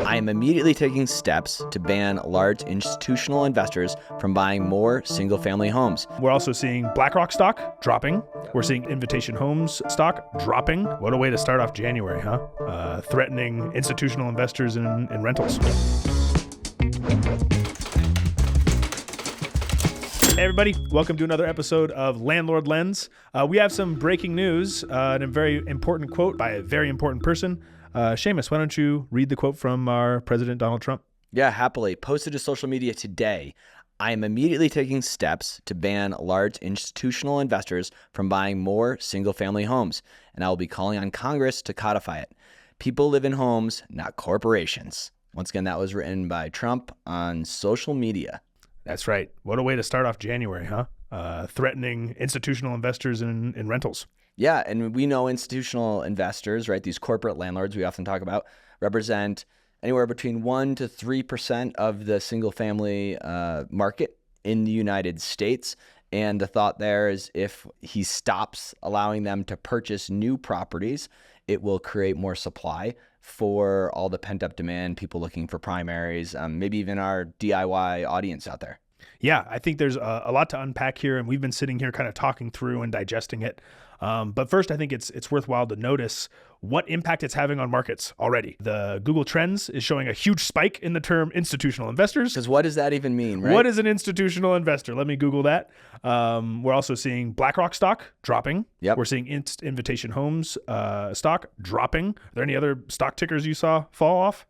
I am immediately taking steps to ban large institutional investors from buying more single-family homes. We're also seeing BlackRock stock dropping. We're seeing Invitation Homes stock dropping. What a way to start off January, huh? Threatening institutional investors in rentals. Hey everybody, welcome to another episode of Landlord Lens. We have some breaking news and a very important quote by a very important person. Seamus, why don't you read the quote from our President Donald Trump? Yeah, happily. Posted to social media today. I am immediately taking steps to ban large institutional investors from buying more single-family homes, and I will be calling on Congress to codify it. People live in homes, not corporations. Once again, that was written by Trump on social media. That's right. What a way to start off January, huh? Threatening institutional investors in rentals. Yeah, and we know institutional investors, right? These corporate landlords we often talk about represent anywhere between 1% to 3% of the single-family market in the United States. And the thought there is if he stops allowing them to purchase new properties, it will create more supply for all the pent-up demand, people looking for primaries, maybe even our DIY audience out there. Yeah, I think there's a lot to unpack here, and we've been sitting here kind of talking through and digesting it. But first, I think it's worthwhile to notice what impact it's having on markets already. The Google Trends is showing a huge spike in the term institutional investors. Because what does that even mean, right? What is an institutional investor? Let me Google that. We're also seeing BlackRock stock dropping. Yep. We're seeing Invitation Homes stock dropping. Are there any other stock tickers you saw fall off?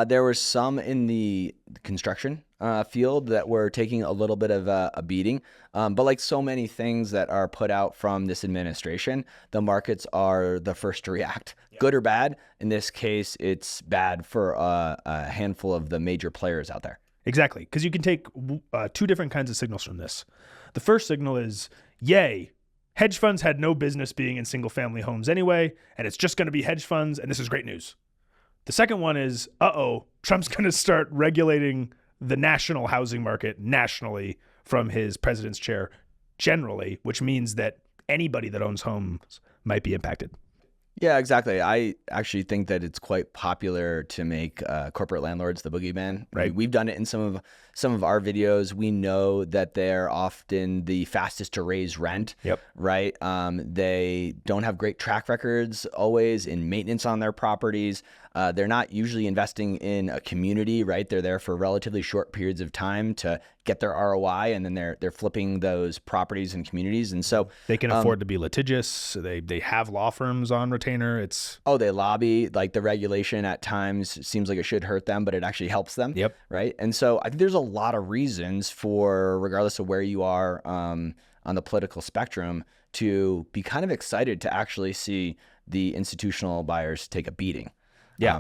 There were some in the construction field that were taking a little bit of a beating. But like so many things that are put out from this administration, the markets are the first to react, good or bad. In this case, it's bad for a handful of the major players out there. Exactly, because you can take two different kinds of signals from this. The first signal is, yay, hedge funds had no business being in single-family homes anyway, and it's just going to be hedge funds, and this is great news. The second one is, Trump's going to start regulating the national housing market nationally from his president's chair generally, which means that anybody that owns homes might be impacted. Yeah, exactly. I actually think that it's quite popular to make corporate landlords the boogeyman. Right. We've done it in some of our videos. We know that they're often the fastest to raise rent. Yep. Right. They don't have great track records always in maintenance on their properties. They're not usually investing in a community, right? They're there for relatively short periods of time to get their ROI, and then they're flipping those properties and communities. And so they can afford to be litigious. They have law firms on retainer. They lobby. Like the regulation at times seems like it should hurt them, but it actually helps them. Yep. Right. And so I think there's a lot of reasons for, regardless of where you are on the political spectrum, to be kind of excited to actually see the institutional buyers take a beating. Yeah,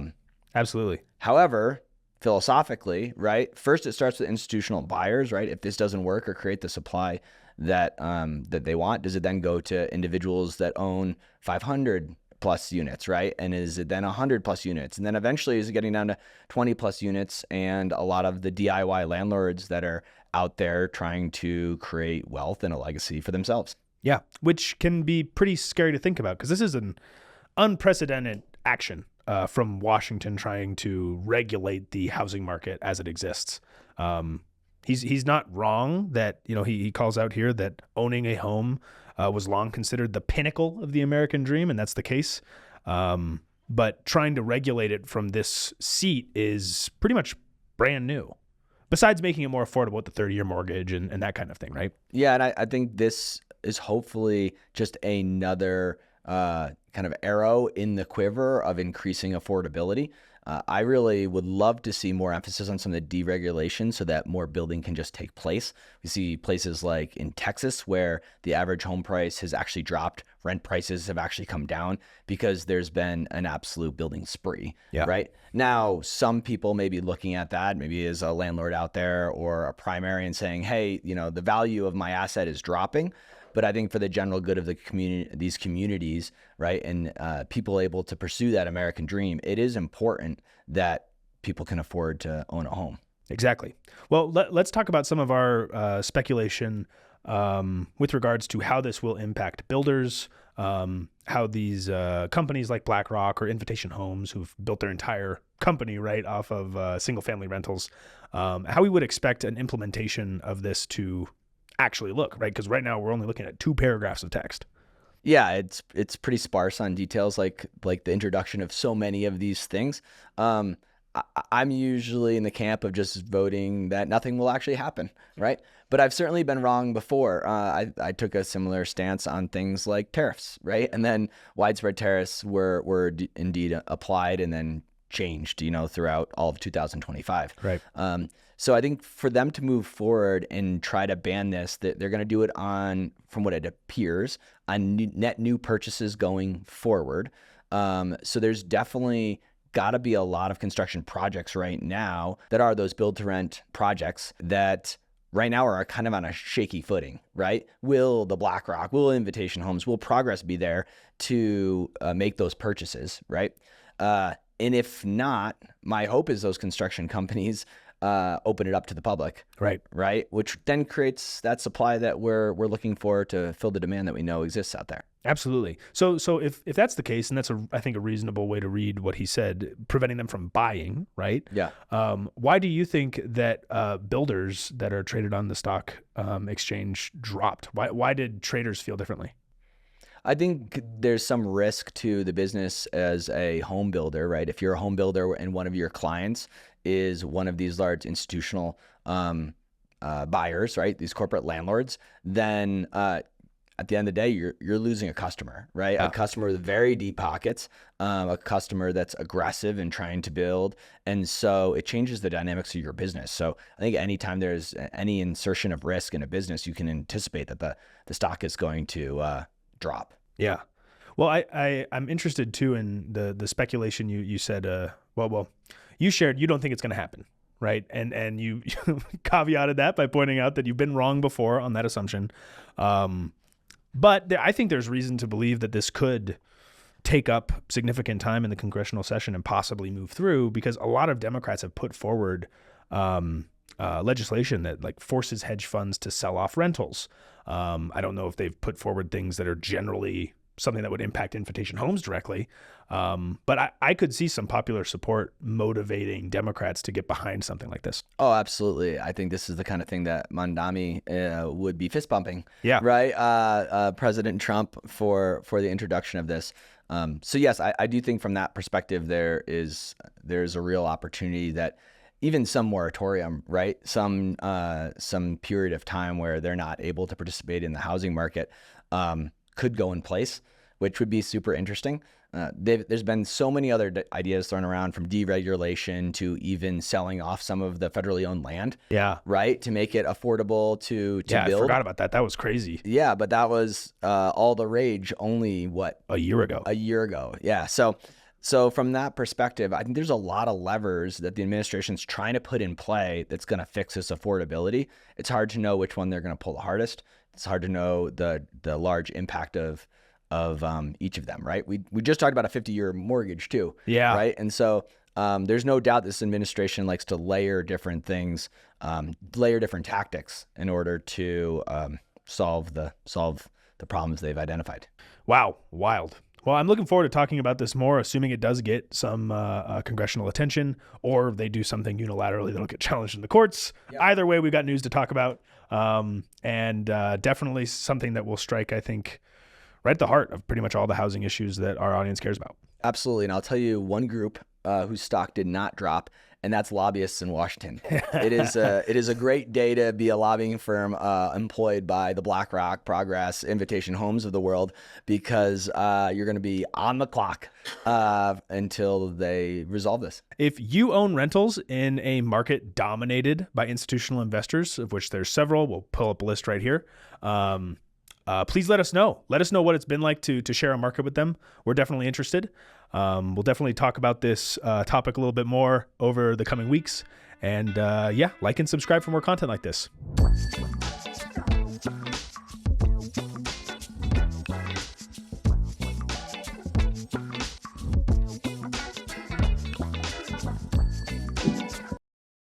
absolutely. However, philosophically, right, first it starts with institutional buyers, right? If this doesn't work or create the supply that they want, does it then go to individuals that own 500 plus units, right? And is it then 100 plus units? And then eventually is it getting down to 20 plus units and a lot of the DIY landlords that are out there trying to create wealth and a legacy for themselves? Yeah, which can be pretty scary to think about because this is an unprecedented action from Washington trying to regulate the housing market as it exists. He's not wrong that, he calls out here that owning a home was long considered the pinnacle of the American dream, and that's the case. But trying to regulate it from this seat is pretty much brand new, besides making it more affordable with the 30-year mortgage and that kind of thing, right? Yeah, and I think this is hopefully just another kind of arrow in the quiver of increasing affordability. I really would love to see more emphasis on some of the deregulation so that more building can just take place. We see places like in Texas where the average home price has actually dropped. Rent prices have actually come down because there's been an absolute building spree, right? Now, some people may be looking at that, maybe as a landlord out there or a primary and saying, hey, the value of my asset is dropping. But I think for the general good of the community, these communities, right, and people able to pursue that American dream, it is important that people can afford to own a home. Exactly. Well, let's talk about some of our speculation with regards to how this will impact builders, how these companies like BlackRock or Invitation Homes, who've built their entire company, right, off of single family rentals, how we would expect an implementation of this to actually look, right? Because right now we're only looking at 2 paragraphs of text. Yeah, it's pretty sparse on details, like the introduction of so many of these things. I'm usually in the camp of just voting that nothing will actually happen, right? But I've certainly been wrong before. I took a similar stance on things like tariffs, right? And then widespread tariffs were indeed applied and then changed, throughout all of 2025. Right. So I think for them to move forward and try to ban this, that they're going to do it on, from what it appears, on net new purchases going forward. So there's definitely got to be a lot of construction projects right now that are those build to rent projects that right now are kind of on a shaky footing, right? Will the BlackRock, will Invitation Homes, will Progress be there to make those purchases, right? And if not, my hope is those construction companies open it up to the public, right? Which then creates that supply that we're looking for to fill the demand that we know exists out there. Absolutely. So if that's the case, and that's I think a reasonable way to read what he said, preventing them from buying, right? Yeah. Why do you think that builders that are traded on the stock exchange dropped? Why did traders feel differently? I think there's some risk to the business as a home builder, right? If you're a home builder and one of your clients is one of these large institutional buyers, right? These corporate landlords, then at the end of the day, you're losing a customer, right? A customer with very deep pockets, a customer that's aggressive and trying to build. And so it changes the dynamics of your business. So I think anytime there's any insertion of risk in a business, you can anticipate that the stock is going to drop. Yeah. Well, I'm interested too in the speculation you said, well, you shared, you don't think it's going to happen, right? And you caveated that by pointing out that you've been wrong before on that assumption. But I think there's reason to believe that this could take up significant time in the congressional session and possibly move through, because a lot of Democrats have put forward legislation that like forces hedge funds to sell off rentals. I don't know if they've put forward things that are generally something that would impact Invitation Homes directly. But I could see some popular support motivating Democrats to get behind something like this. Oh, absolutely. I think this is the kind of thing that Mondami would be fist bumping. Yeah. Right. President Trump for the introduction of this. So yes, I do think from that perspective, there's a real opportunity that even some moratorium, right? Some period of time where they're not able to participate in the housing market could go in place, which would be super interesting. There's been so many other ideas thrown around, from deregulation to even selling off some of the federally owned land. Yeah. Right. To make it affordable to build. I forgot about that. That was crazy. Yeah. But that was all the rage only a year ago. Yeah. So from that perspective, I think there's a lot of levers that the administration's trying to put in play that's going to fix this affordability. It's hard to know which one they're going to pull the hardest. It's hard to know the large impact of each of them, right? We just talked about a 50-year mortgage too. Yeah. Right. And so there's no doubt this administration likes to layer different things, layer different tactics in order to solve the problems they've identified. Wow. Wild. Well, I'm looking forward to talking about this more, assuming it does get some congressional attention, or they do something unilaterally that'll get challenged in the courts. Yep. Either way, we've got news to talk about, and definitely something that will strike, I think, right at the heart of pretty much all the housing issues that our audience cares about. Absolutely. And I'll tell you one group whose stock did not drop, and that's lobbyists in Washington. It is a great day to be a lobbying firm employed by the BlackRock, Progress, Invitation Homes of the world, because you're going to be on the clock until they resolve this. If you own rentals in a market dominated by institutional investors, of which there's several, we'll pull up a list right here. Please let us know. Let us know what it's been like to share a market with them. We're definitely interested. We'll definitely talk about this topic a little bit more over the coming weeks. And like and subscribe for more content like this.